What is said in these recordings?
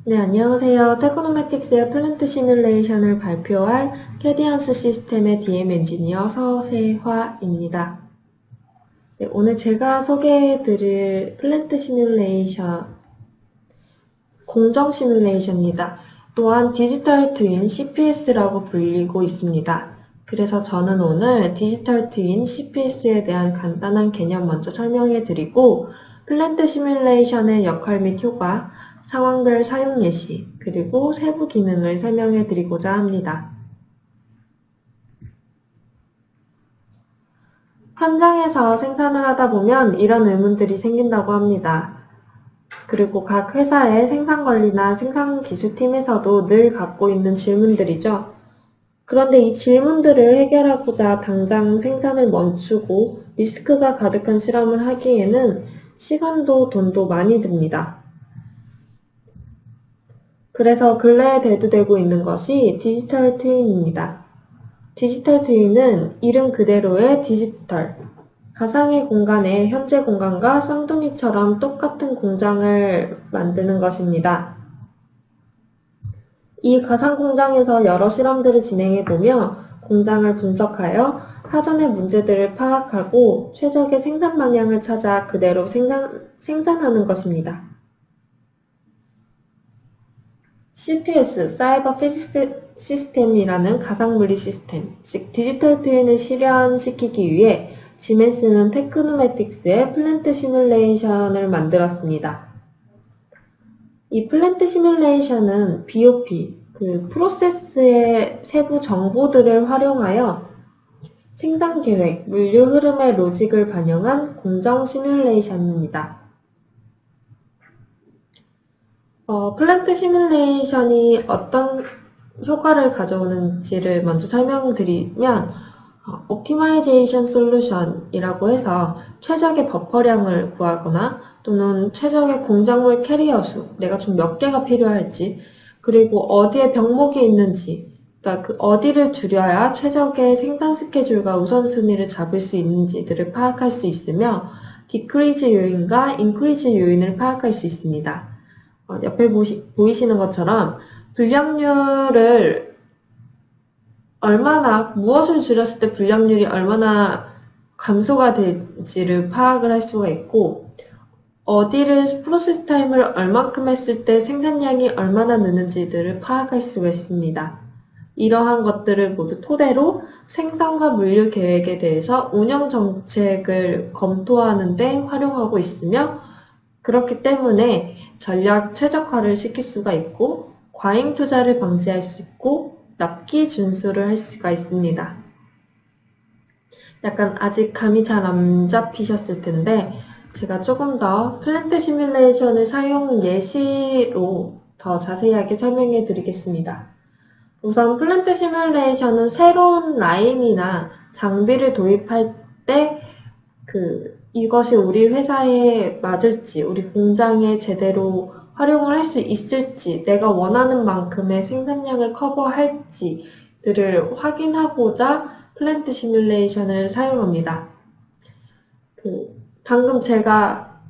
네, 안녕하세요. 테크노매틱스의 플랜트 시뮬레이션을 발표할 캐디언스 시스템의 DM 엔지니어 서세화입니다. 네, 오늘 제가 소개해드릴 플랜트 시뮬레이션, 공정 시뮬레이션입니다. 또한 디지털 트윈 CPS라고 불리고 있습니다. 그래서 저는 오늘 디지털 트윈 CPS에 대한 간단한 개념 먼저 설명해드리고 플랜트 시뮬레이션의 역할 및 효과, 상황별 사용 예시, 그리고 세부 기능을 설명해 드리고자 합니다. 현장에서 생산을 하다 보면 이런 의문들이 생긴다고 합니다. 그리고 각 회사의 생산관리나 생산기술팀에서도 늘 갖고 있는 질문들이죠. 그런데 이 질문들을 해결하고자 당장 생산을 멈추고 리스크가 가득한 실험을 하기에는 시간도 돈도 많이 듭니다. 그래서 근래에 대두되고 있는 것이 디지털 트윈입니다. 디지털 트윈은 이름 그대로의 디지털, 가상의 공간에 현재 공간과 쌍둥이처럼 똑같은 공장을 만드는 것입니다. 이 가상 공장에서 여러 실험들을 진행해보며 공장을 분석하여 사전의 문제들을 파악하고 최적의 생산 방향을 찾아 그대로 생산하는 것입니다. CPS, 사이버 피직스 시스템이라는 가상물리 시스템, 즉 디지털 트윈을 실현시키기 위해 지멘스는 테크노매틱스의 플랜트 시뮬레이션을 만들었습니다. 이 플랜트 시뮬레이션은 BOP, 프로세스의 세부 정보들을 활용하여 생산 계획, 물류 흐름의 로직을 반영한 공정 시뮬레이션입니다. 플랜트 시뮬레이션이 어떤 효과를 가져오는지를 먼저 설명드리면 옵티마이제이션 솔루션이라고 해서 최적의 버퍼량을 구하거나 또는 최적의 공작물 캐리어 수, 내가 좀 몇 개가 필요할지, 그리고 어디에 병목이 있는지, 그러니까 그 어디를 줄여야 최적의 생산 스케줄과 우선순위를 잡을 수 있는지들을 파악할 수 있으며 디크리즈 요인과 인크리즈 요인을 파악할 수 있습니다. 옆에 보이시는 것처럼 불량률을 무엇을 줄였을 때 불량률이 얼마나 감소가 될지를 파악을 할 수가 있고, 프로세스 타임을 얼만큼 했을 때 생산량이 얼마나 느는지들을 파악할 수가 있습니다. 이러한 것들을 모두 토대로 생산과 물류 계획에 대해서 운영 정책을 검토하는 데 활용하고 있으며, 그렇기 때문에 전략 최적화를 시킬 수가 있고 과잉 투자를 방지할 수 있고 납기 준수를 할 수가 있습니다. 약간 아직 감이 잘 안 잡히셨을 텐데 제가 조금 더 플랜트 시뮬레이션을 사용 예시로 더 자세하게 설명해 드리겠습니다. 우선 플랜트 시뮬레이션은 새로운 라인이나 장비를 도입할 때 이것이 우리 회사에 맞을지, 우리 공장에 제대로 활용을 할 수 있을지, 내가 원하는 만큼의 생산량을 커버할지들을 확인하고자 플랜트 시뮬레이션을 사용합니다. 방금 제가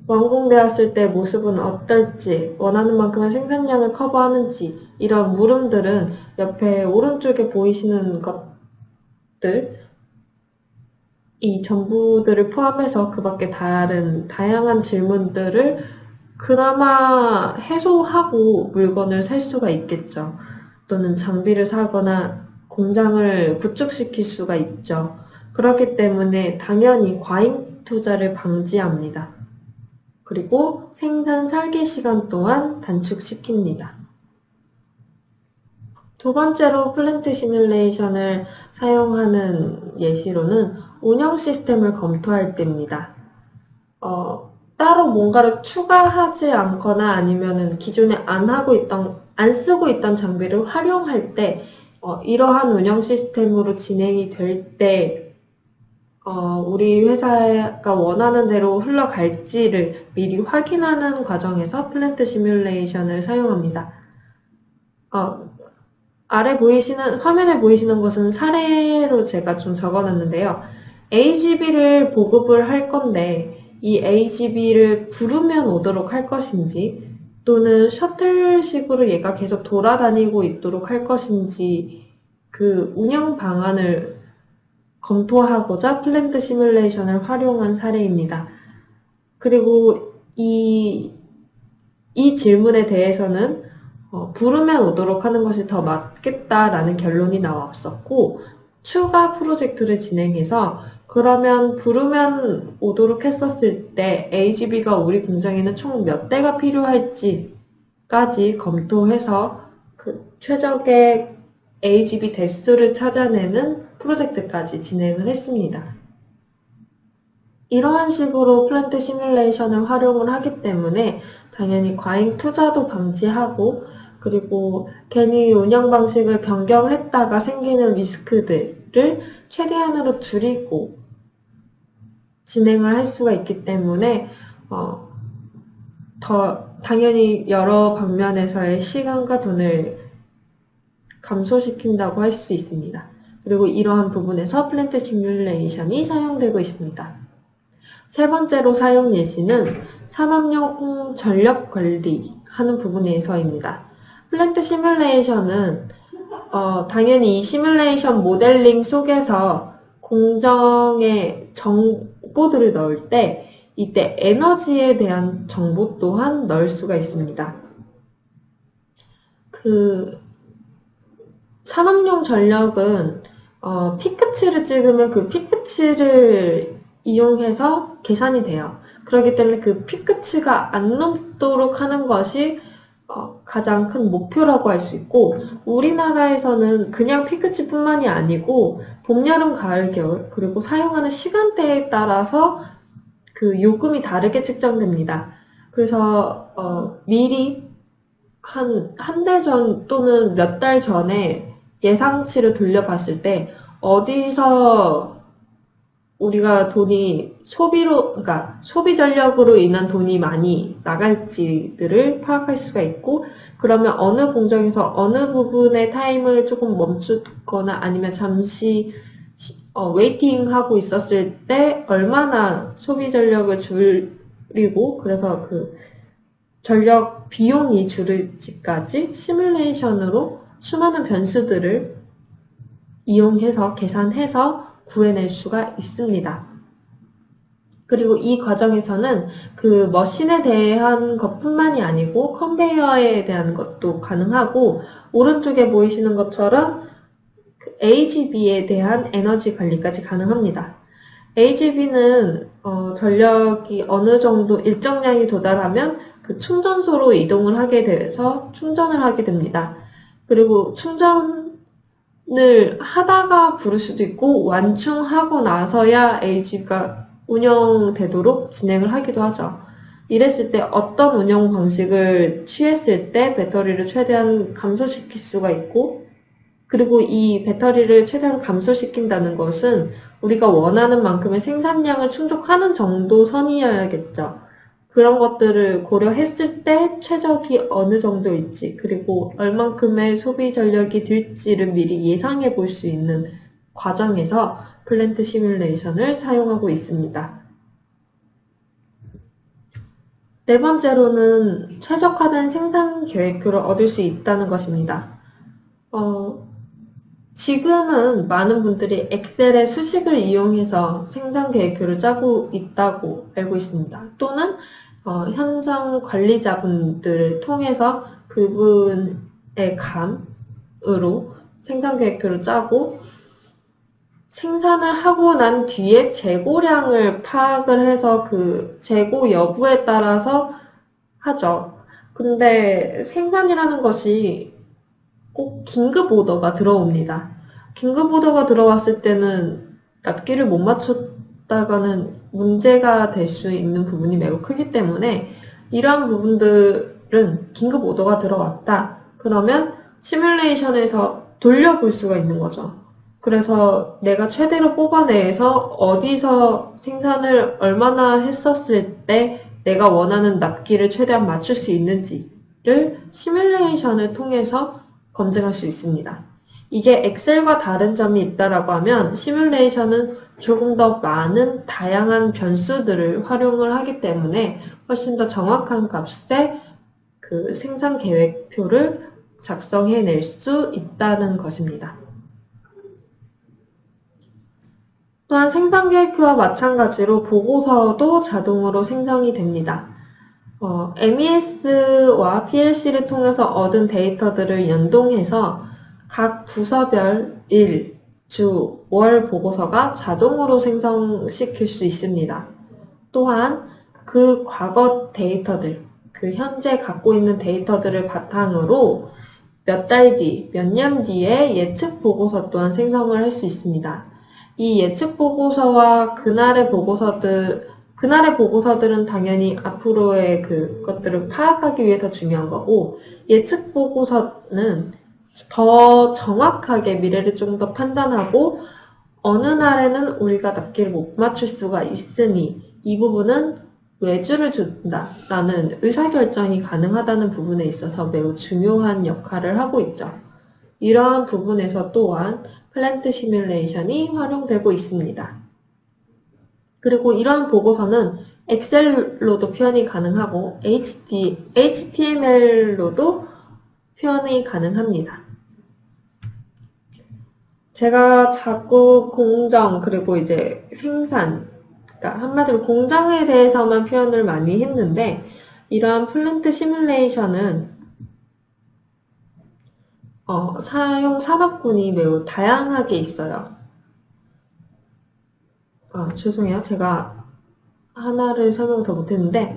완공되었을 때 모습은 어떨지, 원하는 만큼의 생산량을 커버하는지, 이런 물음들은 옆에 오른쪽에 보이시는 것들, 이 전부들을 포함해서 그 밖에 다양한 질문들을 그나마 해소하고 물건을 살 수가 있겠죠. 또는 장비를 사거나 공장을 구축시킬 수가 있죠. 그렇기 때문에 당연히 과잉 투자를 방지합니다. 그리고 생산 설계 시간 또한 단축시킵니다. 두 번째로 플랜트 시뮬레이션을 사용하는 예시로는 운영 시스템을 검토할 때입니다. 따로 뭔가를 추가하지 않거나 아니면은 기존에 안 쓰고 있던 장비를 활용할 때, 이러한 운영 시스템으로 진행이 될 때, 우리 회사가 원하는 대로 흘러갈지를 미리 확인하는 과정에서 플랜트 시뮬레이션을 사용합니다. 화면에 보이시는 것은 사례로 제가 좀 적어놨는데요. AGV를 보급을 할 건데, 이 AGV를 부르면 오도록 할 것인지, 또는 셔틀식으로 얘가 계속 돌아다니고 있도록 할 것인지 그 운영 방안을 검토하고자 플랜트 시뮬레이션을 활용한 사례입니다. 그리고 이 질문에 대해서는 부르면 오도록 하는 것이 더 맞겠다라는 결론이 나왔었고, 추가 프로젝트를 진행해서 그러면 부르면 오도록 했었을 때 AGV가 우리 공장에는 총 몇 대가 필요할지까지 검토해서 그 최적의 AGV 대수를 찾아내는 프로젝트까지 진행을 했습니다. 이러한 식으로 플랜트 시뮬레이션을 활용을 하기 때문에 당연히 과잉 투자도 방지하고, 그리고 괜히 운영 방식을 변경했다가 생기는 리스크들을 최대한으로 줄이고 진행을 할 수가 있기 때문에 더 당연히 여러 방면에서의 시간과 돈을 감소시킨다고 할 수 있습니다. 그리고 이러한 부분에서 플랜트 시뮬레이션이 사용되고 있습니다. 세 번째로 사용 예시는 산업용 전력 관리하는 부분에서입니다. 플랜트 시뮬레이션은 당연히 이 시뮬레이션 모델링 속에서 공정의 정보들을 넣을 때 이때 에너지에 대한 정보 또한 넣을 수가 있습니다. 그 산업용 전력은 피크치를 찍으면 그 피크치를 이용해서 계산이 돼요. 그렇기 때문에 그 피크치가 안 넘도록 하는 것이 가장 큰 목표라고 할 수 있고, 우리나라에서는 그냥 피크치뿐만이 아니고 봄, 여름, 가을, 겨울 그리고 사용하는 시간대에 따라서 그 요금이 다르게 측정됩니다. 그래서 미리 한 달 전 또는 몇 달 전에 예상치를 돌려봤을 때 어디서 우리가 돈이 그러니까 소비 전력으로 인한 돈이 많이 나갈지들을 파악할 수가 있고, 그러면 어느 공정에서 어느 부분의 타임을 조금 멈추거나 아니면 잠시 웨이팅하고 있었을 때 얼마나 소비 전력을 줄이고, 그래서 그 전력 비용이 줄을지까지 시뮬레이션으로 수많은 변수들을 이용해서 계산해서 구해낼 수가 있습니다. 그리고 이 과정에서는 그 머신에 대한 것뿐만이 아니고 컨베이어에 대한 것도 가능하고, 오른쪽에 보이시는 것처럼 그 AGV에 대한 에너지 관리까지 가능합니다. AGV는 전력이 어느 정도 일정량이 도달하면 그 충전소로 이동을 하게 돼서 충전을 하게 됩니다. 그리고 충전을 하다가 부를 수도 있고 완충하고 나서야 AGV가 운영되도록 진행을 하기도 하죠. 이랬을 때 어떤 운영 방식을 취했을 때 배터리를 최대한 감소시킬 수가 있고, 그리고 이 배터리를 최대한 감소시킨다는 것은 우리가 원하는 만큼의 생산량을 충족하는 정도 선이어야겠죠. 그런 것들을 고려했을 때 최적이 어느 정도일지, 그리고 얼만큼의 소비 전력이 들지를 미리 예상해 볼 수 있는 과정에서 플랜트 시뮬레이션을 사용하고 있습니다. 네 번째로는 최적화된 생산 계획표를 얻을 수 있다는 것입니다. 지금은 많은 분들이 엑셀의 수식을 이용해서 생산 계획표를 짜고 있다고 알고 있습니다. 또는 현장 관리자분들을 통해서 그분의 감으로 생산 계획표를 짜고 생산을 하고 난 뒤에 재고량을 파악을 해서 그 재고 여부에 따라서 하죠. 근데 생산이라는 것이 꼭 긴급 오더가 들어옵니다. 긴급 오더가 들어왔을 때는 납기를 못 맞췄다가는 문제가 될 수 있는 부분이 매우 크기 때문에, 이러한 부분들은 긴급 오더가 들어왔다 그러면 시뮬레이션에서 돌려볼 수가 있는 거죠. 그래서 내가 최대로 뽑아내서 어디서 생산을 얼마나 했었을 때 내가 원하는 납기를 최대한 맞출 수 있는지를 시뮬레이션을 통해서 검증할 수 있습니다. 이게 엑셀과 다른 점이 있다라고 하면 시뮬레이션은 조금 더 많은 다양한 변수들을 활용을 하기 때문에 훨씬 더 정확한 값에 그 그 생산 계획표를 작성해낼 수 있다는 것입니다. 또한 생산 계획표와 마찬가지로 보고서도 자동으로 생성이 됩니다. MES와 PLC를 통해서 얻은 데이터들을 연동해서 각 부서별 일, 주, 월 보고서가 자동으로 생성시킬 수 있습니다. 또한 그 과거 데이터들, 그 현재 갖고 있는 데이터들을 바탕으로 몇 달 뒤, 몇 년 뒤에 예측 보고서 또한 생성을 할 수 있습니다. 이 예측 보고서와 그날의 보고서들은 당연히 앞으로의 그것들을 파악하기 위해서 중요한 거고, 예측 보고서는 더 정확하게 미래를 좀 더 판단하고, 어느 날에는 우리가 납기를 못 맞출 수가 있으니, 이 부분은 외주를 준다라는 의사결정이 가능하다는 부분에 있어서 매우 중요한 역할을 하고 있죠. 이러한 부분에서 또한 플랜트 시뮬레이션이 활용되고 있습니다. 그리고 이러한 보고서는 엑셀로도 표현이 가능하고 HTML로도 표현이 가능합니다. 제가 자꾸 공정 그리고 이제 생산, 그러니까 한마디로 공장에 대해서만 표현을 많이 했는데, 이러한 플랜트 시뮬레이션은 사용 산업군이 매우 다양하게 있어요. 죄송해요. 제가 하나를 설명 더 못했는데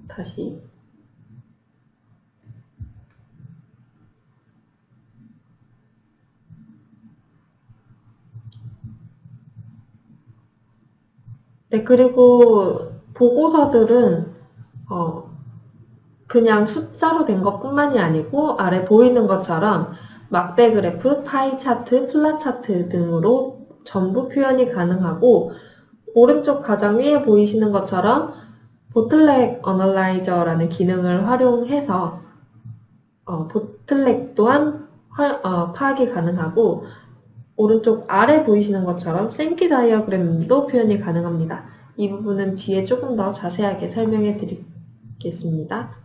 다시. 네, 그리고 보고서들은 그냥 숫자로 된 것뿐만이 아니고 아래 보이는 것처럼 막대 그래프, 파이 차트, 플랫 차트 등으로 전부 표현이 가능하고, 오른쪽 가장 위에 보이시는 것처럼 보틀렉 어널라이저라는 기능을 활용해서 보틀렉 또한 파악이 가능하고, 오른쪽 아래 보이시는 것처럼 생키 다이어그램도 표현이 가능합니다. 이 부분은 뒤에 조금 더 자세하게 설명해 드리겠습니다.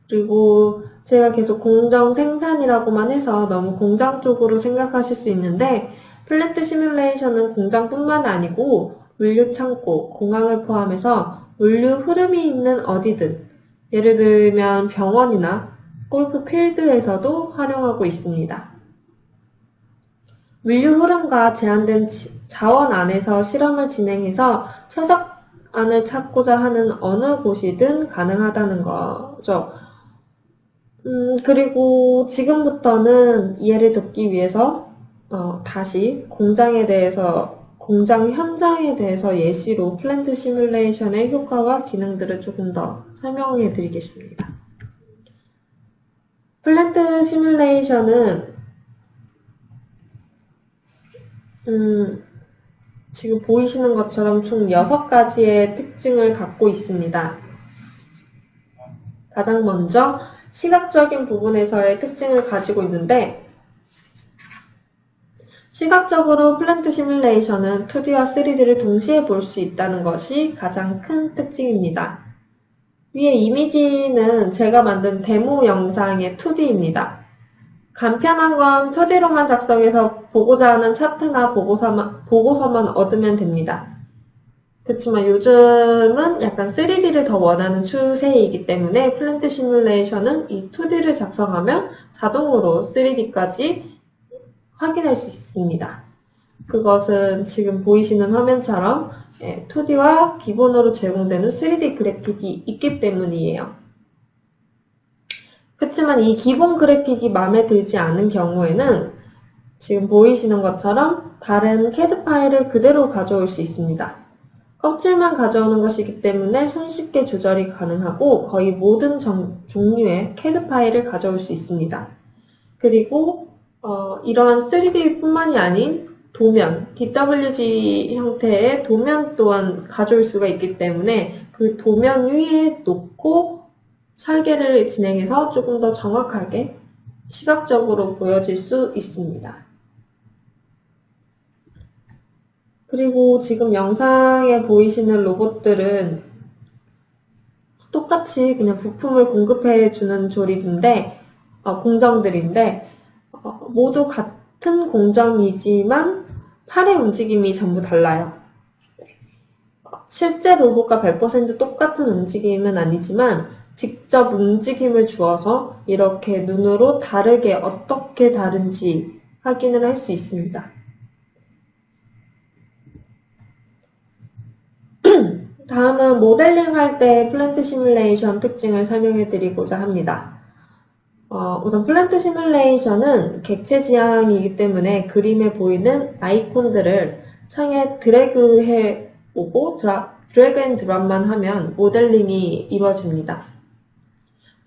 그리고 제가 계속 공정 생산이라고만 해서 너무 공장 쪽으로 생각하실 수 있는데, 플랜트 시뮬레이션은 공장뿐만 아니고 물류 창고, 공항을 포함해서 물류 흐름이 있는 어디든, 예를 들면 병원이나 골프 필드에서도 활용하고 있습니다. 물류 흐름과 제한된 자원 안에서 실험을 진행해서 최적안을 찾고자 하는 어느 곳이든 가능하다는 거죠. 그리고 지금부터는 이해를 돕기 위해서 다시 공장 현장에 대해서 예시로 플랜트 시뮬레이션의 효과와 기능들을 조금 더 설명해 드리겠습니다. 플랜트 시뮬레이션은 지금 보이시는 것처럼 총 6가지의 특징을 갖고 있습니다. 가장 먼저 시각적인 부분에서의 특징을 가지고 있는데, 시각적으로 플랜트 시뮬레이션은 2D와 3D를 동시에 볼 수 있다는 것이 가장 큰 특징입니다. 위에 이미지는 제가 만든 데모 영상의 2D입니다. 간편한 건 2D로만 작성해서 보고자 하는 차트나 보고서만 얻으면 됩니다. 그렇지만 요즘은 약간 3D를 더 원하는 추세이기 때문에 플랜트 시뮬레이션은 이 2D를 작성하면 자동으로 3D까지 확인할 수 있습니다. 그것은 지금 보이시는 화면처럼 2D와 기본으로 제공되는 3D 그래픽이 있기 때문이에요. 그렇지만 이 기본 그래픽이 마음에 들지 않은 경우에는 지금 보이시는 것처럼 다른 CAD 파일을 그대로 가져올 수 있습니다. 껍질만 가져오는 것이기 때문에 손쉽게 조절이 가능하고 거의 모든 종류의 CAD 파일을 가져올 수 있습니다. 그리고 이러한 3D뿐만이 아닌 도면, DWG 형태의 도면 또한 가져올 수가 있기 때문에 그 도면 위에 놓고 설계를 진행해서 조금 더 정확하게 시각적으로 보여질 수 있습니다. 그리고 지금 영상에 보이시는 로봇들은 똑같이 그냥 부품을 공급해 주는 공정들인데, 모두 같은 공정이지만 팔의 움직임이 전부 달라요. 실제 로봇과 100% 똑같은 움직임은 아니지만 직접 움직임을 주어서 이렇게 눈으로 다르게 어떻게 다른지 확인을 할 수 있습니다. 다음은 모델링 할 때 플랜트 시뮬레이션 특징을 설명해 드리고자 합니다. 우선 플랜트 시뮬레이션은 객체 지향이기 때문에 그림에 보이는 아이콘들을 창에 드래그해 오고 드래그 앤 드랍만 하면 모델링이 이루어집니다.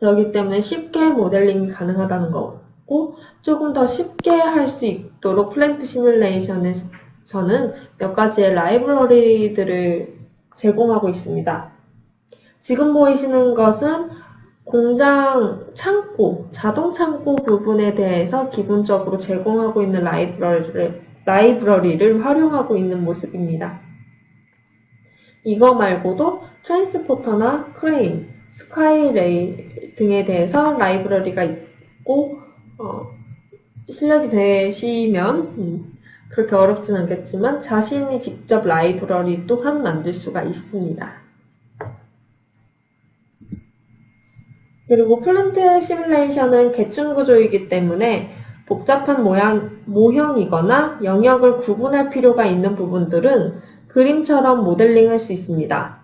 그렇기 때문에 쉽게 모델링이 가능하다는 거고, 조금 더 쉽게 할 수 있도록 플랜트 시뮬레이션에서는 몇 가지의 라이브러리들을 제공하고 있습니다. 지금 보이시는 것은 공장 창고, 자동 창고 부분에 대해서 기본적으로 제공하고 있는 라이브러리를 활용하고 있는 모습입니다. 이거 말고도 트랜스포터나 크레인, 스카이레일 등에 대해서 라이브러리가 있고, 실력이 되시면 그렇게 어렵진 않겠지만 자신이 직접 라이브러리 또한 만들 수가 있습니다. 그리고 플랜트 시뮬레이션은 계층 구조이기 때문에 복잡한 모형이거나 영역을 구분할 필요가 있는 부분들은 그림처럼 모델링할 수 있습니다.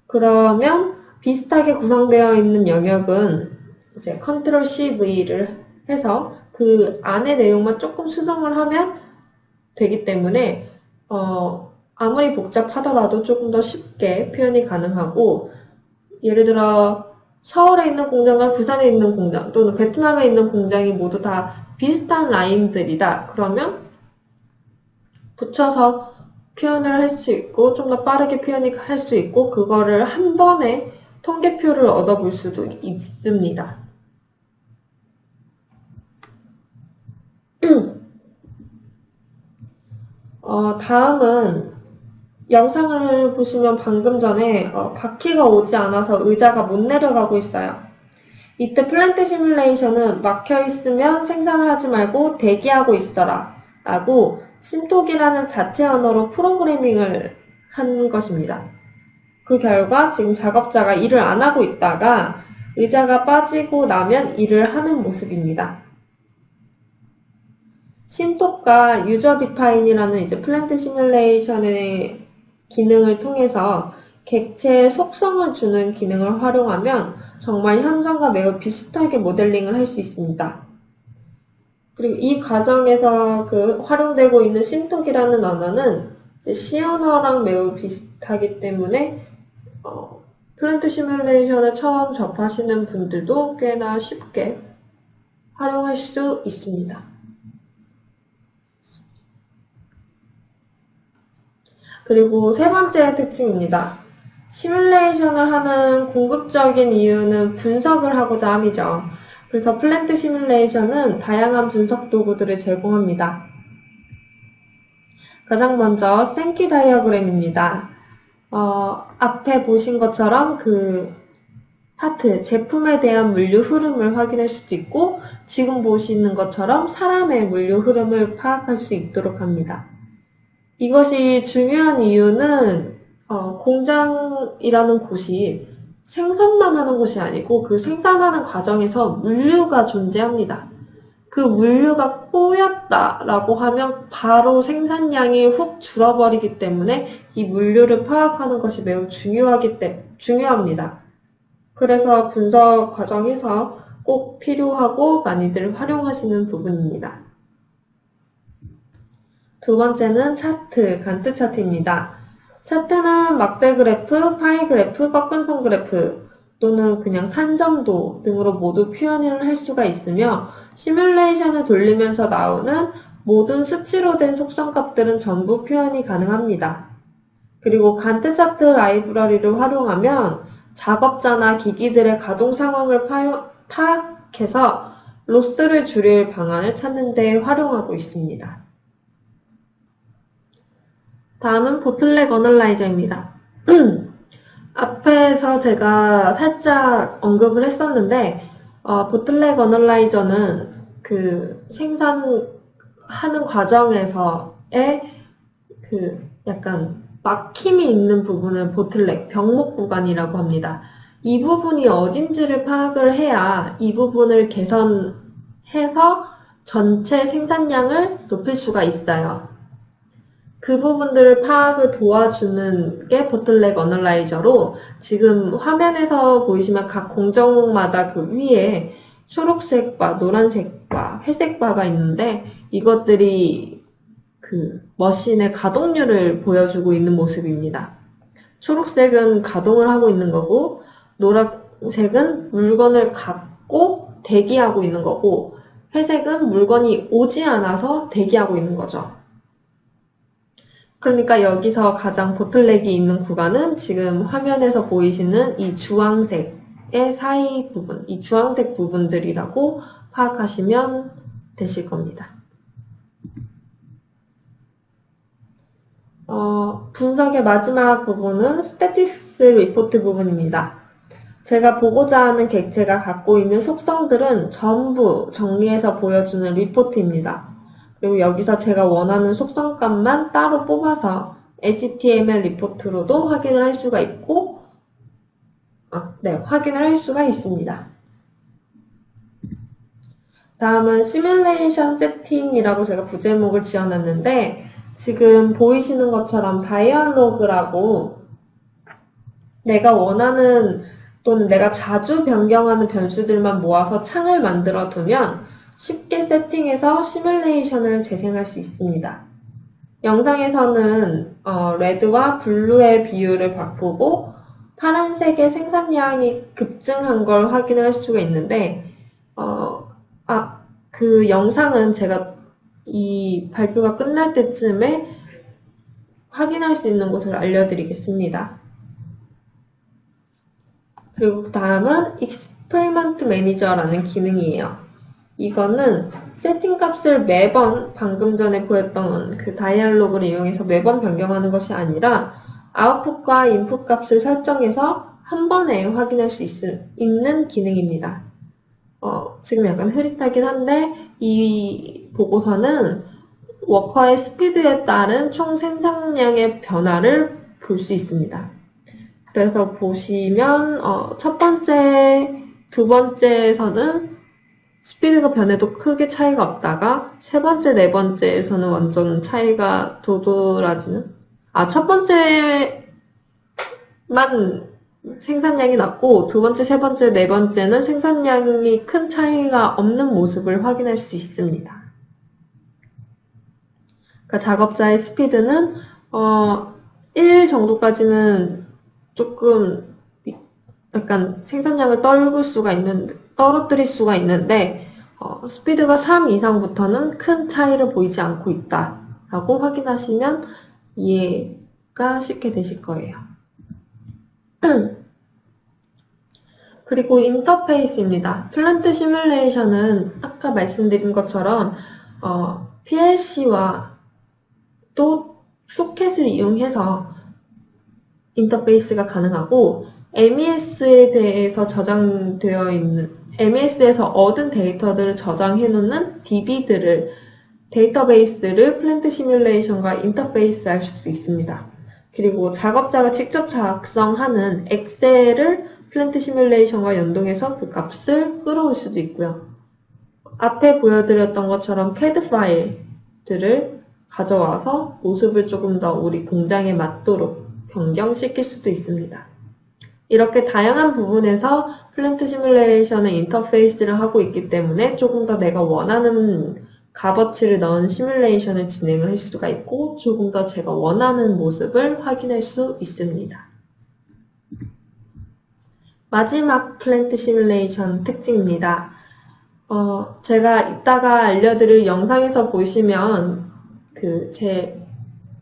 그러면 비슷하게 구성되어 있는 영역은 이제 컨트롤 CV를 해서 그 안의 내용만 조금 수정을 하면 되기 때문에 아무리 복잡하더라도 조금 더 쉽게 표현이 가능하고, 예를 들어 서울에 있는 공장과 부산에 있는 공장 또는 베트남에 있는 공장이 모두 다 비슷한 라인들이다. 그러면 붙여서 표현을 할 수 있고 좀 더 빠르게 표현을 할 수 있고 그거를 한 번에 통계표를 얻어볼 수도 있습니다. 다음은 영상을 보시면 방금 전에 바퀴가 오지 않아서 의자가 못 내려가고 있어요. 이때 플랜트 시뮬레이션은 막혀있으면 생산을 하지 말고 대기하고 있어라 라고 심톡이라는 자체 언어로 프로그래밍을 한 것입니다. 그 결과 지금 작업자가 일을 안 하고 있다가 의자가 빠지고 나면 일을 하는 모습입니다. 심톡과 유저 디파인이라는 이제 플랜트 시뮬레이션의 기능을 통해서 객체의 속성을 주는 기능을 활용하면 정말 현장과 매우 비슷하게 모델링을 할 수 있습니다. 그리고 이 과정에서 활용되고 있는 심톡이라는 언어는 C 언어랑 매우 비슷하기 때문에 플랜트 시뮬레이션을 처음 접하시는 분들도 꽤나 쉽게 활용할 수 있습니다. 그리고 세 번째 특징입니다. 시뮬레이션을 하는 궁극적인 이유는 분석을 하고자 함이죠. 그래서 플랜트 시뮬레이션은 다양한 분석 도구들을 제공합니다. 가장 먼저 생키 다이어그램입니다. 앞에 보신 것처럼 파트, 제품에 대한 물류 흐름을 확인할 수도 있고 지금 보시는 것처럼 사람의 물류 흐름을 파악할 수 있도록 합니다. 이것이 중요한 이유는 공장이라는 곳이 생산만 하는 것이 아니고 그 생산하는 과정에서 물류가 존재합니다. 그 물류가 꼬였다라고 하면 바로 생산량이 훅 줄어버리기 때문에 이 물류를 파악하는 것이 매우 중요합니다. 그래서 분석 과정에서 꼭 필요하고 많이들 활용하시는 부분입니다. 두 번째는 차트, 간트 차트입니다. 차트는 막대 그래프, 파이 그래프, 꺾은 선 그래프 또는 그냥 산정도 등으로 모두 표현을 할 수가 있으며 시뮬레이션을 돌리면서 나오는 모든 수치로 된 속성값들은 전부 표현이 가능합니다. 그리고 간트 차트 라이브러리를 활용하면 작업자나 기기들의 가동 상황을 파악해서 로스를 줄일 방안을 찾는 데 활용하고 있습니다. 다음은 보틀넥 어널라이저입니다. 앞에서 제가 살짝 언급을 했었는데, 보틀넥 어널라이저는 그 생산하는 과정에서의 그 약간 막힘이 있는 부분을 보틀넥, 병목 구간이라고 합니다. 이 부분이 어딘지를 파악을 해야 이 부분을 개선해서 전체 생산량을 높일 수가 있어요. 그 부분들을 파악을 도와주는 게 보틀넥 어널라이저로, 지금 화면에서 보이시면 각 공정마다 그 위에 초록색 바, 노란색 바, 회색 바가 있는데, 이것들이 그 머신의 가동률을 보여주고 있는 모습입니다. 초록색은 가동을 하고 있는 거고, 노란색은 물건을 갖고 대기하고 있는 거고, 회색은 물건이 오지 않아서 대기하고 있는 거죠. 그러니까 여기서 가장 보틀넥이 있는 구간은 지금 화면에서 보이시는 이 주황색의 사이 부분, 이 주황색 부분들이라고 파악하시면 되실 겁니다. 분석의 마지막 부분은 스태티스틱스 리포트 부분입니다. 제가 보고자 하는 객체가 갖고 있는 속성들은 전부 정리해서 보여주는 리포트입니다. 그리고 여기서 제가 원하는 속성값만 따로 뽑아서 HTML 리포트로도 확인을 할 수가 있고, 확인을 할 수가 있습니다. 다음은 시뮬레이션 세팅이라고 제가 부제목을 지어놨는데, 지금 보이시는 것처럼 다이얼로그라고 내가 원하는 또는 내가 자주 변경하는 변수들만 모아서 창을 만들어 두면 쉽게 세팅해서 시뮬레이션을 재생할 수 있습니다. 영상에서는 레드와 블루의 비율을 바꾸고 파란색의 생산량이 급증한 걸 확인할 수가 있는데, 그 영상은 제가 이 발표가 끝날 때쯤에 확인할 수 있는 곳을 알려드리겠습니다. 그리고 다음은 Experiment Manager라는 기능이에요. 이거는 세팅 값을 매번 방금 전에 보였던 그 다이얼로그를 이용해서 매번 변경하는 것이 아니라 아웃풋과 인풋 값을 설정해서 한 번에 확인할 수 있는 기능입니다. 지금 약간 흐릿하긴 한데 이 보고서는 워커의 스피드에 따른 총 생산량의 변화를 볼 수 있습니다. 그래서 보시면 첫 번째, 두 번째에서는 스피드가 변해도 크게 차이가 없다가 세 번째, 네 번째에서는 완전 차이가 도드라지는, 첫 번째만 생산량이 낮고 두 번째, 세 번째, 네 번째는 생산량이 큰 차이가 없는 모습을 확인할 수 있습니다. 그러니까 작업자의 스피드는 1 정도까지는 조금 약간 생산량을 떨어뜨릴 수가 있는데 스피드가 3 이상부터는 큰 차이를 보이지 않고 있다라고 확인하시면 이해가 쉽게 되실 거예요. 그리고 인터페이스입니다. 플랜트 시뮬레이션은 아까 말씀드린 것처럼 PLC와 또 소켓을 이용해서 인터페이스가 가능하고, MES에 대해서 저장되어 있는, MES에서 얻은 데이터들을 저장해 놓는 DB들을, 데이터베이스를 플랜트 시뮬레이션과 인터페이스 할 수 있습니다. 그리고 작업자가 직접 작성하는 엑셀을 플랜트 시뮬레이션과 연동해서 그 값을 끌어올 수도 있고요. 앞에 보여드렸던 것처럼 CAD 파일들을 가져와서 모습을 조금 더 우리 공장에 맞도록 변경시킬 수도 있습니다. 이렇게 다양한 부분에서 플랜트 시뮬레이션의 인터페이스를 하고 있기 때문에 조금 더 내가 원하는 값어치를 넣은 시뮬레이션을 진행을 할 수가 있고 조금 더 제가 원하는 모습을 확인할 수 있습니다. 마지막 플랜트 시뮬레이션 특징입니다. 제가 이따가 알려드릴 영상에서 보시면 제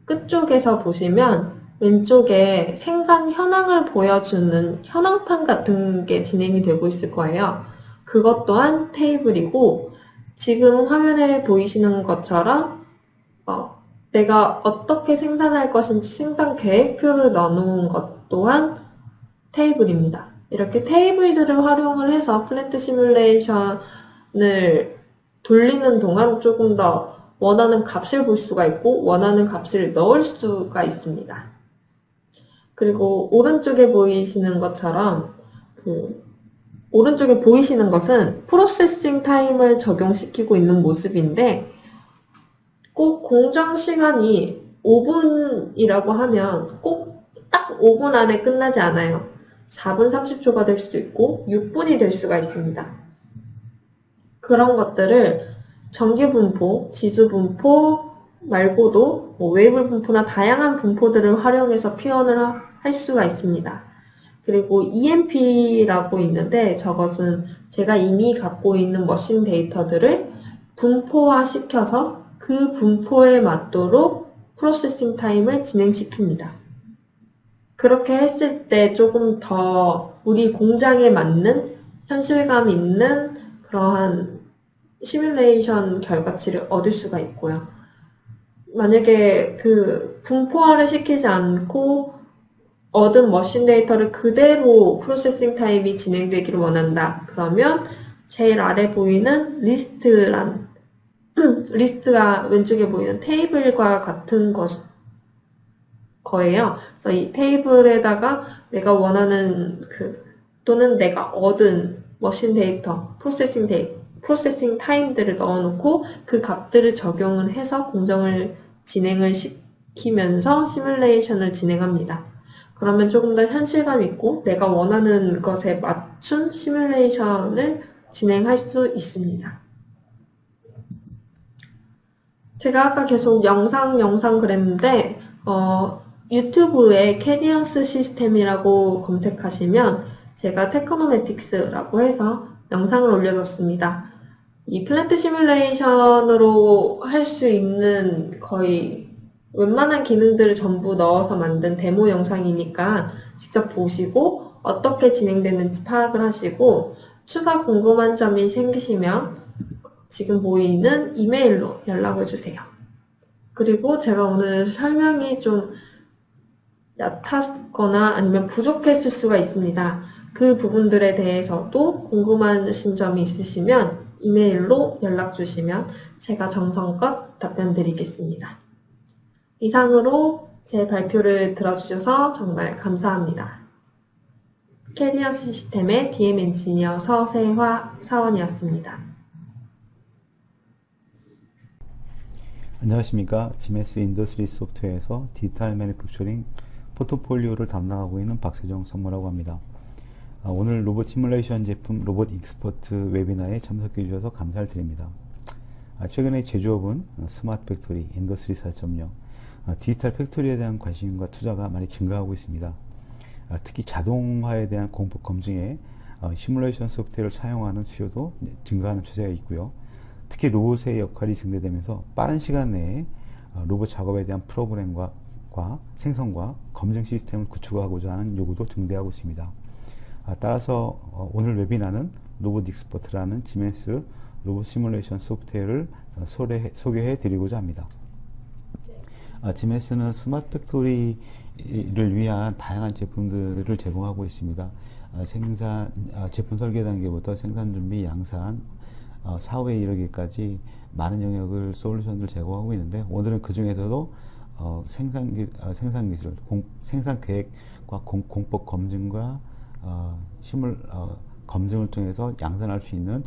끝쪽에서 보시면 왼쪽에 생산 현황을 보여주는 현황판 같은 게 진행이 되고 있을 거예요. 그것 또한 테이블이고 지금 화면에 보이시는 것처럼 내가 어떻게 생산할 것인지 생산 계획표를 넣어놓은 것 또한 테이블입니다. 이렇게 테이블들을 활용을 해서 플랜트 시뮬레이션을 돌리는 동안 조금 더 원하는 값을 볼 수가 있고 원하는 값을 넣을 수가 있습니다. 그리고 오른쪽에 보이시는 것처럼 오른쪽에 보이시는 것은 프로세싱 타임을 적용시키고 있는 모습인데 꼭 공정 시간이 5분이라고 하면 꼭 딱 5분 안에 끝나지 않아요. 4분 30초가 될 수도 있고 6분이 될 수가 있습니다. 그런 것들을 전기 분포, 지수 분포 말고도 웨이블 분포나 다양한 분포들을 활용해서 표현을 할 수가 있습니다. 그리고 EMP라고 있는데 저것은 제가 이미 갖고 있는 머신 데이터들을 분포화 시켜서 그 분포에 맞도록 프로세싱 타임을 진행시킵니다. 그렇게 했을 때 조금 더 우리 공장에 맞는 현실감 있는 그러한 시뮬레이션 결과치를 얻을 수가 있고요. 만약에 분포화를 시키지 않고 얻은 머신 데이터를 그대로 프로세싱 타임이 진행되기를 원한다. 그러면 제일 아래 보이는 리스트란 리스트가 왼쪽에 보이는 테이블과 같은 거예요. 그래서 이 테이블에다가 내가 원하는 또는 내가 얻은 머신 데이터, 프로세싱 타임들을 넣어놓고 그 값들을 적용을 해서 공정을 진행을 시키면서 시뮬레이션을 진행합니다. 그러면 조금 더 현실감 있고 내가 원하는 것에 맞춘 시뮬레이션을 진행할 수 있습니다. 제가 아까 계속 영상 그랬는데 유튜브에 캐디언스 시스템이라고 검색하시면 제가 테크노매틱스라고 해서 영상을 올려뒀습니다. 이 플랜트 시뮬레이션으로 할 수 있는 거의 웬만한 기능들을 전부 넣어서 만든 데모 영상이니까 직접 보시고 어떻게 진행되는지 파악을 하시고 추가 궁금한 점이 생기시면 지금 보이는 이메일로 연락을 주세요. 그리고 제가 오늘 설명이 좀 얕았거나 아니면 부족했을 수가 있습니다. 그 부분들에 대해서도 궁금하신 점이 있으시면 이메일로 연락 주시면 제가 정성껏 답변 드리겠습니다. 이상으로 제 발표를 들어주셔서 정말 감사합니다. 캐리어스 시스템의 DM 엔지니어 서세화 사원이었습니다. 안녕하십니까. GMS 인더스트리 소프트웨어에서 디지털 매니팩처링 포트폴리오를 담당하고 있는 박세정 선무라고 합니다. 오늘 로봇 시뮬레이션 제품 로봇 익스퍼트 웨비나에 참석해 주셔서 감사를 드립니다. 최근에 제조업은 스마트 팩토리, 인더스트리 4.0, 디지털 팩토리에 대한 관심과 투자가 많이 증가하고 있습니다. 특히 자동화에 대한 공법 검증에 시뮬레이션 소프트웨어를 사용하는 수요도 증가하는 추세가 있고요. 특히 로봇의 역할이 증대되면서 빠른 시간 내에 로봇 작업에 대한 프로그램과 생성과 검증 시스템을 구축하고자 하는 요구도 증대하고 있습니다. 따라서 오늘 웨비나는 로봇 익스퍼트라는 지멘스 로봇 시뮬레이션 소프트웨어를 소개해 드리고자 합니다. 지멘스는 스마트 팩토리를 위한 다양한 제품들을 제공하고 있습니다. 제품 설계 단계부터 생산 준비, 양산, 사후에 이르기까지 많은 영역을 솔루션을 제공하고 있는데 오늘은 그 중에서도 생산 기술, 생산 계획과 공법 검증과 검증을 통해서 양산할 수 있는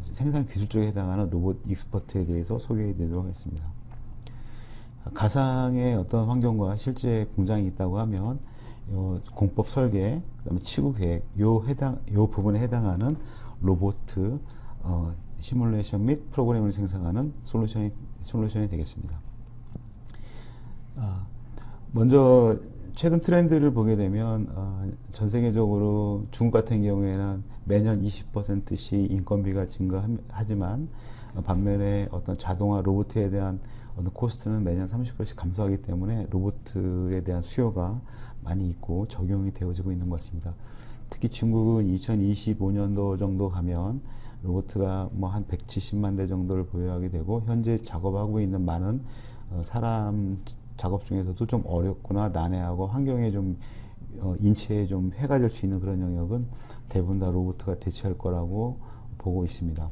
생산 기술 쪽에 해당하는 로봇 익스퍼트에 대해서 소개해 드리도록 하겠습니다. 가상의 어떤 환경과 실제 공장이 있다고 하면 공법 설계, 그다음에 치구 계획, 요 부분에 해당하는 로봇 시뮬레이션 및 프로그램을 생성하는 솔루션이 되겠습니다. 먼저 최근 트렌드를 보게 되면 전 세계적으로 중국 같은 경우에는 매년 20%씩 인건비가 증가하지만 반면에 어떤 자동화 로봇에 대한 어떤 코스트는 매년 30%씩 감소하기 때문에 로봇에 대한 수요가 많이 있고 적용이 되어지고 있는 것 같습니다. 특히 중국은 2025년도 정도 가면 로봇가 한 170만 대 정도를 보유하게 되고 현재 작업하고 있는 많은 사람 작업 중에서도 좀 어렵거나 난해하고 환경에 좀 인체에 좀 해가 될 수 있는 그런 영역은 대부분 다 로봇가 대체할 거라고 보고 있습니다.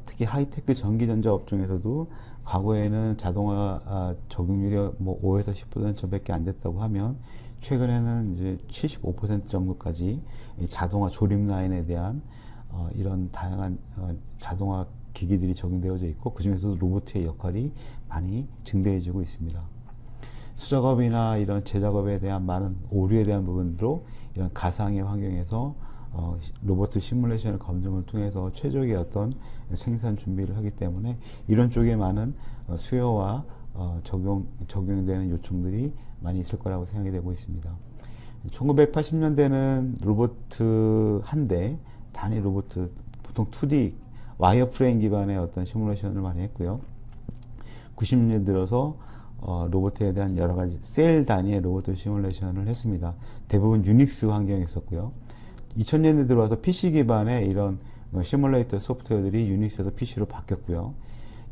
특히 하이테크 전기전자 업종에서도 과거에는 자동화 적용률이 뭐 5에서 10%밖에 안 됐다고 하면 최근에는 이제 75% 정도까지 자동화 조립 라인에 대한 이런 다양한 자동화 기기들이 적용되어져 있고, 그 중에서도 로봇의 역할이 많이 증대해지고 있습니다. 수작업이나 이런 제작업에 대한 많은 오류에 대한 부분으로 이런 가상의 환경에서 로봇 시뮬레이션 검증을 통해서 최적의 어떤 생산 준비를 하기 때문에 이런 쪽에 많은 수요와 적용되는 요청들이 많이 있을 거라고 생각이 되고 있습니다. 1980년대는 로봇 한 대, 단위 로봇, 보통 2D 와이어 프레임 기반의 어떤 시뮬레이션을 많이 했고요. 90년대 들어서 로봇에 대한 여러 가지 셀 단위의 로봇 시뮬레이션을 했습니다. 대부분 유닉스 환경에 있었고요. 2000년대 들어와서 PC 기반의 이런 시뮬레이터 소프트웨어들이 유닉스에서 PC로 바뀌었고요.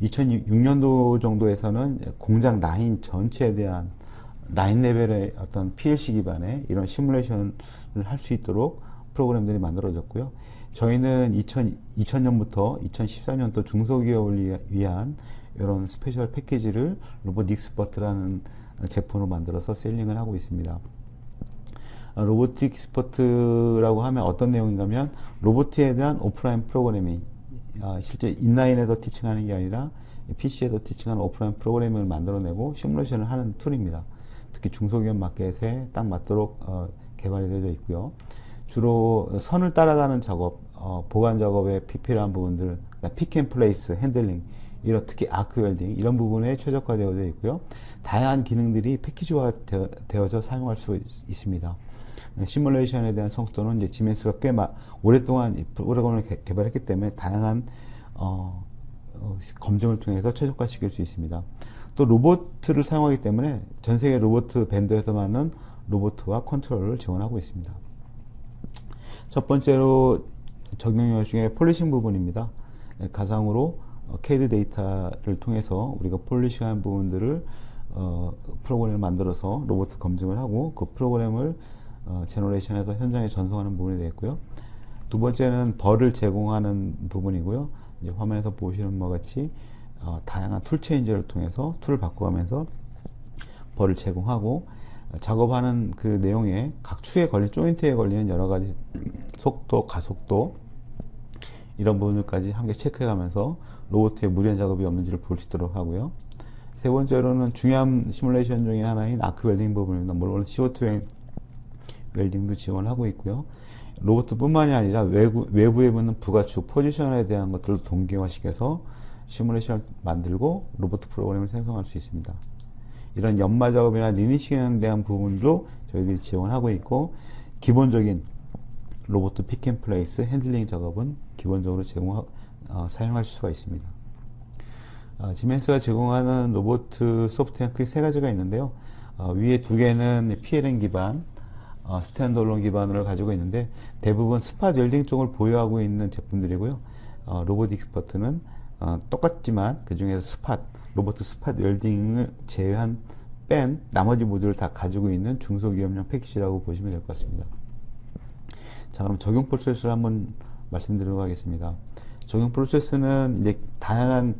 2006년도 정도에서는 공장 라인 전체에 대한 라인 레벨의 어떤 PLC 기반의 이런 시뮬레이션을 할 수 있도록 프로그램들이 만들어졌고요. 저희는 2000년부터 2014년도 중소기업을 위한 이런 스페셜 패키지를 로봇 익스퍼트라는 제품으로 만들어서 셀링을 하고 있습니다. 로봇 익스퍼트라고 하면 어떤 내용인가 하면 로봇에 대한 오프라인 프로그래밍, 실제 인라인에서 티칭하는 게 아니라 PC에서 티칭하는 오프라인 프로그래밍을 만들어내고 시뮬레이션을 하는 툴입니다. 특히 중소기업 마켓에 딱 맞도록 개발이 되어 있고요. 주로 선을 따라가는 작업, 보관 작업에 필요한 부분들, 픽앤플레이스, 핸들링, 이런 특히 아크 웰딩 이런 부분에 최적화되어져 있고요. 다양한 기능들이 패키지화 되어져 사용할 수 있습니다. 시뮬레이션에 대한 성숙도는 이제 지멘스가 꽤 오랫동안 프로그램을 개발했기 때문에 다양한 검증을 통해서 최적화시킬 수 있습니다. 또 로봇을 사용하기 때문에 전 세계 로봇 밴더에서 많은 로봇과 컨트롤을 지원하고 있습니다. 첫 번째로 적용 영역 중에 폴리싱 부분입니다. 가상으로 CAD 데이터를 통해서 우리가 폴리싱한 부분들을 프로그램을 만들어서 로봇 검증을 하고 그 프로그램을 제너레이션해서 현장에 전송하는 부분이 되겠고요. 두 번째는 벌을 제공하는 부분이고요. 이제 화면에서 보시는 바와 같이 다양한 툴 체인지를 통해서 툴을 바꿔가면서 벌을 제공하고 작업하는 그 내용에 각 축에 걸린 조인트에 걸리는 여러 가지 속도, 가속도 이런 부분들까지 함께 체크해가면서 로봇의 무리한 작업이 없는지를 볼 수 있도록 하고요. 세 번째로는 중요한 시뮬레이션 중에 하나인 아크 웰딩 부분입니다. 물론 CO2 웰딩도 지원하고 있고요. 로봇뿐만이 아니라 외부에 붙는 부가축, 포지션에 대한 것들을 동기화시켜서 시뮬레이션을 만들고 로봇 프로그램을 생성할 수 있습니다. 이런 연마 작업이나 리니싱에 대한 부분도 저희들이 지원하고 있고, 기본적인 로봇 픽앤플레이스, 핸들링 작업은 기본적으로 사용할 수가 있습니다. 지멘스가 제공하는 로봇 소프트웨어는 크게 세 가지가 있는데요. 위에 두 개는 PLM 기반, 스탠드얼론 기반을 가지고 있는데 대부분 스팟 웰딩 쪽을 보유하고 있는 제품들이고요. 로봇 익스퍼트는 똑같지만 그 중에서 로봇 스팟 웰딩을 제외한 뺀 나머지 모듈을 다 가지고 있는 중소기업용 패키지라고 보시면 될 것 같습니다. 자, 그럼 적용 프로세스를 한번 말씀드리도록 하겠습니다. 적용 프로세스는 이제 다양한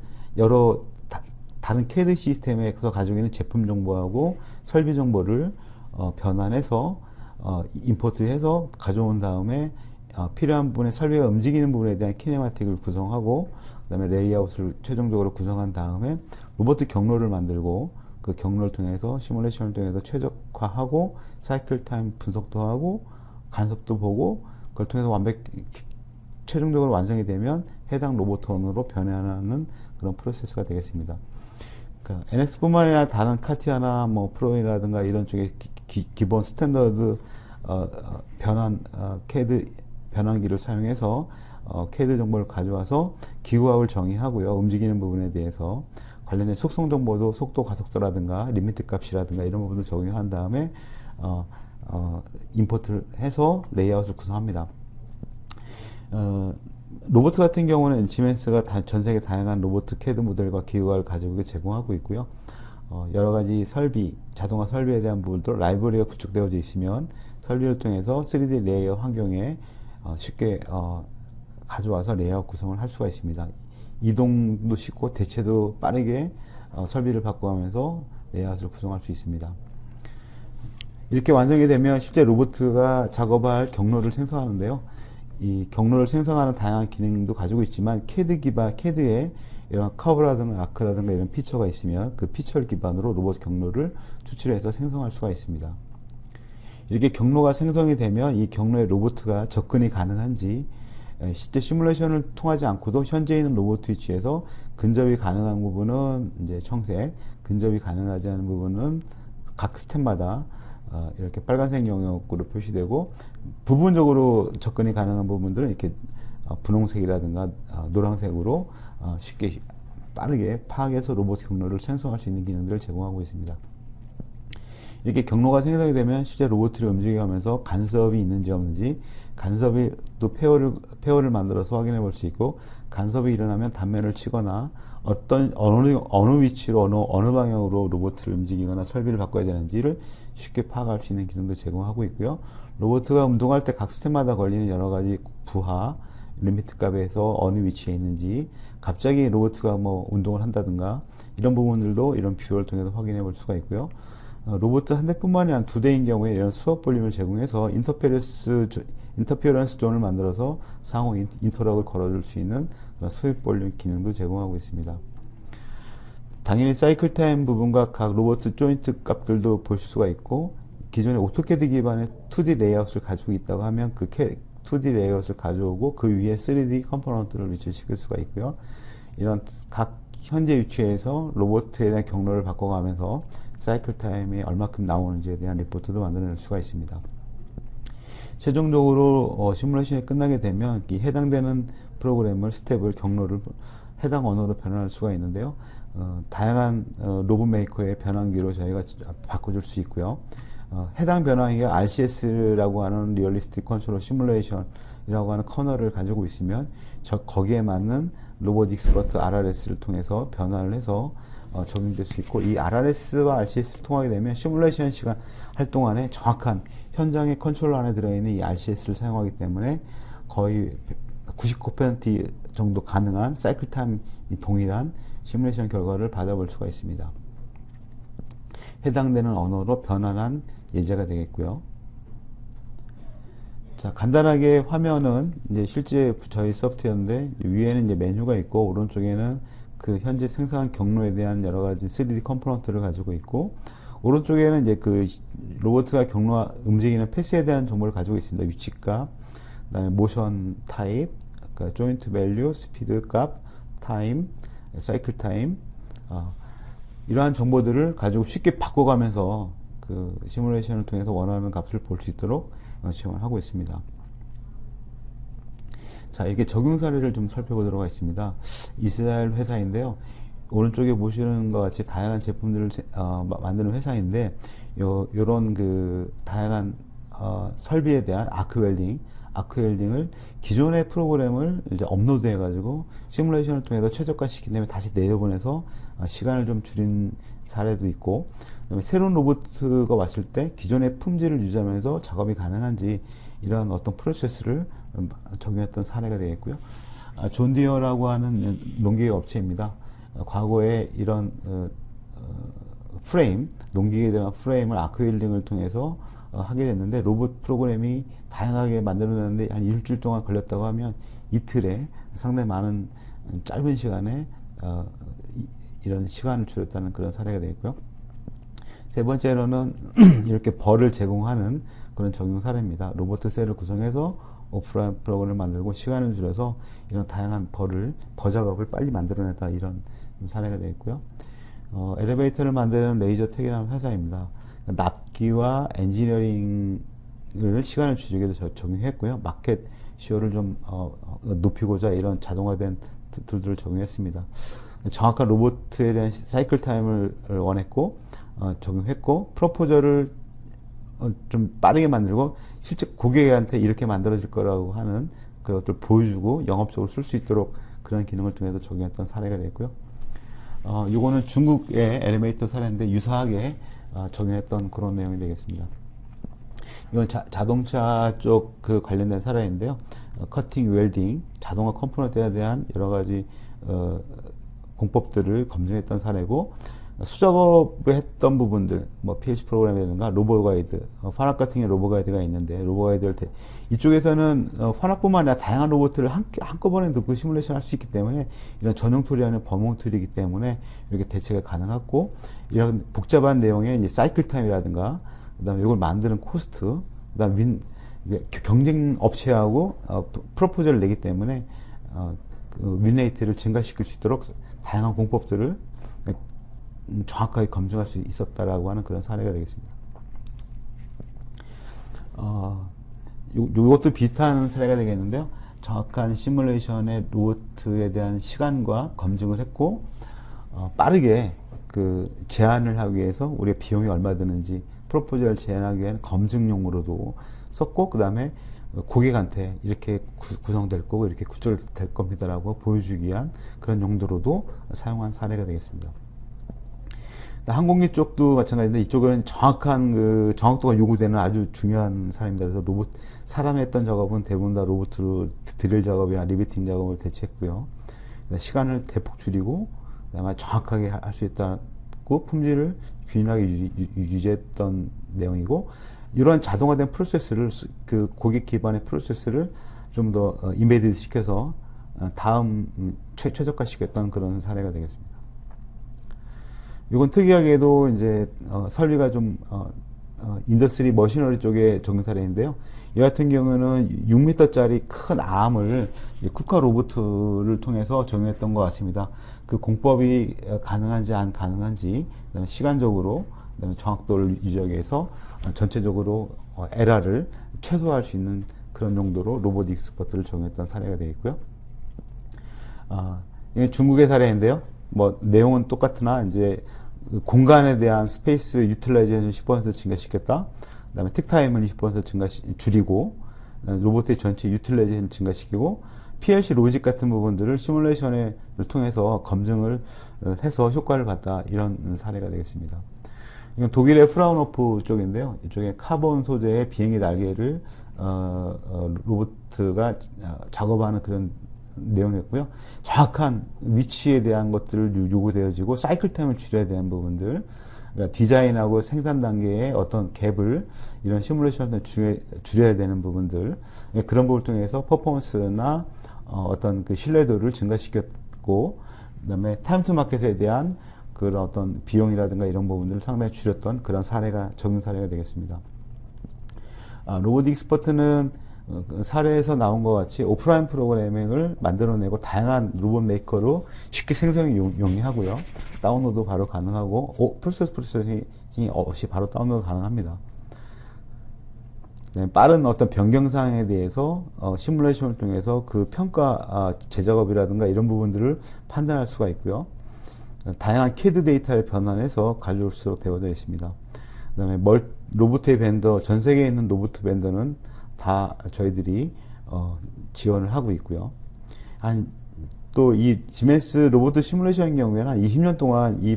다른 CAD 시스템에서 가지고 있는 제품 정보하고 설비 정보를 변환해서 임포트해서 가져온 다음에 필요한 부분에 설비가 움직이는 부분에 대한 키네마틱을 구성하고 그 다음에 레이아웃을 최종적으로 구성한 다음에 로봇 경로를 만들고 그 경로를 통해서 시뮬레이션을 통해서 최적화하고 사이클 타임 분석도 하고 간섭도 보고 그걸 통해서 최종적으로 완성이 되면 해당 로봇원으로 변환하는 그런 프로세스가 되겠습니다. 그러니까 NX뿐만 아니라 다른 카티아나 뭐 프로이라든가 이런 쪽에 기본 스탠더드 CAD 변환기를 사용해서 CAD 정보를 가져와서 기구압을 정의하고요. 움직이는 부분에 대해서 관련된 속성 정보도 속도, 가속도라든가 리미트 값이라든가 이런 부분을 적용한 다음에 임포트를 해서 레이아웃을 구성합니다. 로봇 같은 경우는 지멘스가 전 세계 다양한 로봇 CAD 모델과 기구를 가지고 제공하고 있고요. 여러 가지 설비, 자동화 설비에 대한 부분도 라이브러리가 구축되어져 있으면 설비를 통해서 3D 레이어 환경에 쉽게 가져와서 레이아웃 구성을 할 수가 있습니다. 이동도 쉽고 대체도 빠르게 설비를 바꿔가면서 레이아웃을 구성할 수 있습니다. 이렇게 완성이 되면 실제 로봇가 작업할 경로를 생성하는데요. 이 경로를 생성하는 다양한 기능도 가지고 있지만 CAD에 이런 커브라든가 아크라든가 이런 피처가 있으면 그 피처를 기반으로 로봇 경로를 추출해서 생성할 수가 있습니다. 이렇게 경로가 생성이 되면 이 경로에 로봇가 접근이 가능한지, 실제 시뮬레이션을 통하지 않고도 현재 있는 로봇 위치에서 근접이 가능한 부분은 이제 청색, 근접이 가능하지 않은 부분은 각 스텝마다 이렇게 빨간색 영역으로 표시되고, 부분적으로 접근이 가능한 부분들은 이렇게 분홍색이라든가 노란색으로 쉽게 빠르게 파악해서 로봇 경로를 생성할 수 있는 기능들을 제공하고 있습니다. 이렇게 경로가 생성이 되면 실제 로봇을 움직여가면서 간섭이 있는지 없는지, 간섭이 또 페어를 만들어서 확인해 볼 수 있고, 간섭이 일어나면 단면을 치거나 어느 위치로 어느 방향으로 로봇을 움직이거나 설비를 바꿔야 되는지를 쉽게 파악할 수 있는 기능도 제공하고 있고요. 로봇가 운동할 때 각 스텝마다 걸리는 여러 가지 부하, 리미트 값에서 어느 위치에 있는지, 갑자기 로봇가 뭐 운동을 한다든가 이런 부분들도 이런 뷰어를 통해서 확인해 볼 수가 있고요. 로봇 한 대뿐만이 아니라 두 대인 경우에 이런 수업 볼륨을 제공해서 인터피어런스 존을 만들어서 상호 인터락을 걸어줄 수 있는 그런 수입 볼륨 기능도 제공하고 있습니다. 당연히 사이클 타임 부분과 각 로봇 조인트 값들도 볼 수가 있고, 기존에 오토캐드 기반의 2D 레이아웃을 가지고 있다고 하면 그 2D 레이아웃을 가져오고 그 위에 3D 컴포넌트를 위치시킬 수가 있고요. 이런 각 현재 위치에서 로봇에 대한 경로를 바꿔가면서 사이클 타임이 얼마큼 나오는지에 대한 리포트도 만들어낼 수가 있습니다. 최종적으로 시뮬레이션이 끝나게 되면 이 해당되는 프로그램을, 스텝을, 경로를 해당 언어로 변환할 수가 있는데요. 다양한 로봇 메이커의 변환기로 저희가 바꿔줄 수 있고요. 해당 변환기가 RCS라고 하는 리얼리스틱 컨트롤 시뮬레이션이라고 하는 커널을 가지고 있으면 거기에 맞는 로봇 익스퍼트 RRS를 통해서 변환을 해서 적용될 수 있고, 이 RRS와 RCS를 통하게 되면 시뮬레이션 시간 할 동안에 정확한 현장의 컨트롤 안에 들어있는 이 RCS를 사용하기 때문에 거의 99% 정도 가능한 사이클 타임이 동일한 시뮬레이션 결과를 받아볼 수가 있습니다. 해당되는 언어로 변환한 예제가 되겠고요. 자, 간단하게 화면은 이제 실제 저희 소프트웨어인데, 위에는 이제 메뉴가 있고 오른쪽에는 그 현재 생성한 경로에 대한 여러 가지 3D 컴포넌트를 가지고 있고, 오른쪽에는 이제 그 로봇가 경로 움직이는 패스에 대한 정보를 가지고 있습니다. 위치값, 그다음에 모션 타입, 그러니까 조인트 밸류, 스피드 값, 타임, 사이클 타임, 이러한 정보들을 가지고 쉽게 바꿔가면서 그 시뮬레이션을 통해서 원하는 값을 볼 수 있도록 지원을 하고 있습니다. 자, 이렇게 적용 사례를 좀 살펴보도록 하겠습니다. 이스라엘 회사인데요. 오른쪽에 보시는 것 같이 다양한 제품들을 만드는 회사인데, 요런 그 다양한 설비에 대한 아크 웰딩을 기존의 프로그램을 이제 업로드 해가지고 시뮬레이션을 통해서 최적화 시킨 다음에 다시 내려보내서 시간을 좀 줄인 사례도 있고, 그다음에 새로운 로봇가 왔을 때 기존의 품질을 유지하면서 작업이 가능한지 이런 어떤 프로세스를 적용했던 사례가 되겠고요. 존 디어라고 하는 농기계 업체입니다. 과거에 이런 농기계에 대한 프레임을 아크 웰딩을 통해서 하게 됐는데, 로봇 프로그램이 다양하게 만들어내는데 한 일주일 동안 걸렸다고 하면 이틀에 상당히 많은 짧은 시간에 이런 시간을 줄였다는 그런 사례가 되겠고요. 세 번째로는 이렇게 벌을 제공하는 그런 적용 사례입니다. 로봇 셀을 구성해서 오프라인 프로그램을 만들고 시간을 줄여서 이런 다양한 벌 작업을 빨리 만들어냈다, 이런 사례가 되겠고요. 엘리베이터를 만드는 레이저텍이라는 회사입니다. 납기와 엔지니어링을 시간을 줄이기도 적용했고요. 마켓 시효를 좀 높이고자 이런 자동화된 툴들을 적용했습니다. 정확한 로봇에 대한 사이클 타임을 원했고 적용했고, 프로포저를 좀 빠르게 만들고 실제 고객한테 이렇게 만들어질 거라고 하는 그것들 보여주고 영업적으로 쓸 수 있도록 그런 기능을 통해서 적용했던 사례가 되고요. 이거는 중국의 엘리베이터 사례인데 유사하게 적용했던 그런 내용이 되겠습니다. 이건 자동차 쪽 그 관련된 사례인데요. 커팅, 웰딩, 자동화 컴포넌트에 대한 여러 가지 공법들을 검증했던 사례고, 수작업을 했던 부분들, 뭐 PLC 프로그램이라든가 로보 가이드, 환압 같은 게 로보 가이드가 있는데, 로보 가이드를 이쪽에서는 환압뿐만 아니라 다양한 로봇을 한꺼번에 넣고 시뮬레이션 할 수 있기 때문에, 이런 전용 툴이 아니라 범용 툴이기 때문에 이렇게 대체가 가능하고, 이런 복잡한 내용의 이제 사이클 타임이라든가, 그다음에 이걸 만드는 코스트, 그다음 이제 경쟁 업체하고 프로포즈를 내기 때문에 그 윈레이트를 증가시킬 수 있도록 다양한 공법들을 정확하게 검증할 수 있었다라고 하는 그런 사례가 되겠습니다. 요것도 비슷한 사례가 되겠는데요. 정확한 시뮬레이션의 로봇에 대한 시간과 검증을 했고, 빠르게 그 제한을 하기 위해서 우리가 비용이 얼마 드는지 프로포즈를 제한하기 위한 검증용으로도 썼고, 그 다음에 고객한테 이렇게 구성될 거고 이렇게 구출될 겁니다라고 보여주기 위한 그런 용도로도 사용한 사례가 되겠습니다. 항공기 쪽도 마찬가지인데, 이쪽은 정확한 그 정확도가 요구되는 아주 중요한 사례입니다. 그래서 사람이 했던 작업은 대부분 다 로봇으로 드릴 작업이나 리베팅 작업을 대체했고요. 시간을 대폭 줄이고, 그다음에 정확하게 할 수 있다고 품질을 균일하게 유지했던 내용이고, 이런 자동화된 프로세스를, 그 고객 기반의 프로세스를 좀 더 인베디드 시켜서 다음 최적화시켰던 그런 사례가 되겠습니다. 이건 특이하게도 이제 설비가 좀 인더스트리 머시너리 쪽에 적용 사례인데요. 이 같은 경우는 6m짜리 큰 암을 쿠카 로봇을 통해서 적용했던 것 같습니다. 그 공법이 가능한지 안 가능한지, 그다음에 시간적으로, 그다음에 정확도를 유지하기 위해서 전체적으로 에러를 최소화할 수 있는 그런 용도로 로봇 익스퍼트를 적용했던 사례가 되어 있고요. 이게 중국의 사례인데요. 뭐 내용은 똑같으나 이제 공간에 대한 스페이스 유틸라이제이션 10% 증가시켰다. 그다음에 틱타임을 20% 줄이고, 로봇의 전체 유틸라이제이션을 증가시키고, PLC 로직 같은 부분들을 시뮬레이션을 통해서 검증을 해서 효과를 봤다. 이런 사례가 되겠습니다. 이건 독일의 프라운호프 쪽인데요. 이쪽에 카본 소재의 비행기 날개를 로봇가 작업하는 그런 내용이었고요. 정확한 위치에 대한 것들을 요구되어지고, 사이클 타임을 줄여야 되는 부분들, 그러니까 디자인하고 생산 단계의 어떤 갭을 이런 시뮬레이션을 줄여야 되는 부분들, 그런 부분을 통해서 퍼포먼스나 어떤 그 신뢰도를 증가시켰고, 그다음에 타임 투 마켓에 대한 그런 어떤 비용이라든가 이런 부분들을 상당히 줄였던 그런 적용 사례가 되겠습니다. 로봇 익스퍼트는 사례에서 나온 것 같이 오프라인 프로그래밍을 만들어내고 다양한 로봇 메이커로 쉽게 생성이 용이하고요. 다운로드 바로 가능하고, 프로세싱이 없이 바로 다운로드 가능합니다. 빠른 어떤 변경사항에 대해서 시뮬레이션을 통해서 그 평가 재작업이라든가 이런 부분들을 판단할 수가 있고요. 다양한 CAD 데이터를 변환해서 가져올 수 되어져 있습니다. 그다음에 로봇의 벤더, 전 세계에 있는 로봇 벤더는 다 저희들이 지원을 하고 있고요. 또 이 지멘스 로봇 시뮬레이션의 경우에는 한 20년 동안 이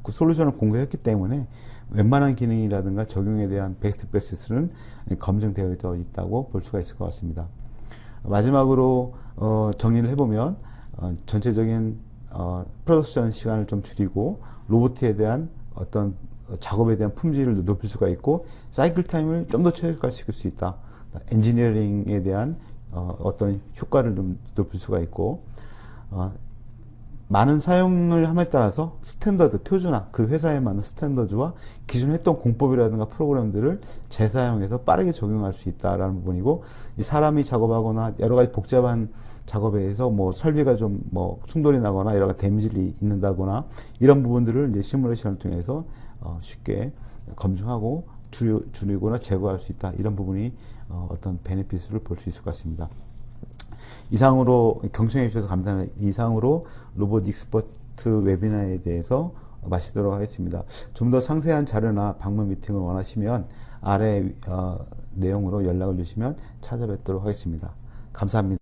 솔루션을 공개했기 때문에 웬만한 기능이라든가 적용에 대한 베스트 프랙티스는 검증되어 있다고 볼 수가 있을 것 같습니다. 마지막으로 정리를 해보면, 전체적인 프로덕션 시간을 좀 줄이고, 로봇에 대한 어떤 작업에 대한 품질을 높일 수가 있고, 사이클 타임을 좀 더 최적화시킬 수 있다. 엔지니어링에 대한 어떤 효과를 좀 높일 수가 있고, 많은 사용을 함에 따라서 스탠더드, 표준화, 그 회사에 맞는 스탠더드와 기존에 했던 공법이라든가 프로그램들을 재사용해서 빠르게 적용할 수 있다라는 부분이고, 이 사람이 작업하거나 여러 가지 복잡한 작업에 의해서 뭐 설비가 좀 뭐 충돌이 나거나 여러 가지 데미지를 있는다거나 이런 부분들을 이제 시뮬레이션을 통해서 쉽게 검증하고 줄이거나 제거할 수 있다. 이런 부분이 어떤 베네핏을 볼 수 있을 것 같습니다. 이상으로 경청해 주셔서 감사합니다. 이상으로 로봇 익스퍼트 웨비나에 대해서 마치도록 하겠습니다. 좀 더 상세한 자료나 방문 미팅을 원하시면 아래 내용으로 연락을 주시면 찾아뵙도록 하겠습니다. 감사합니다.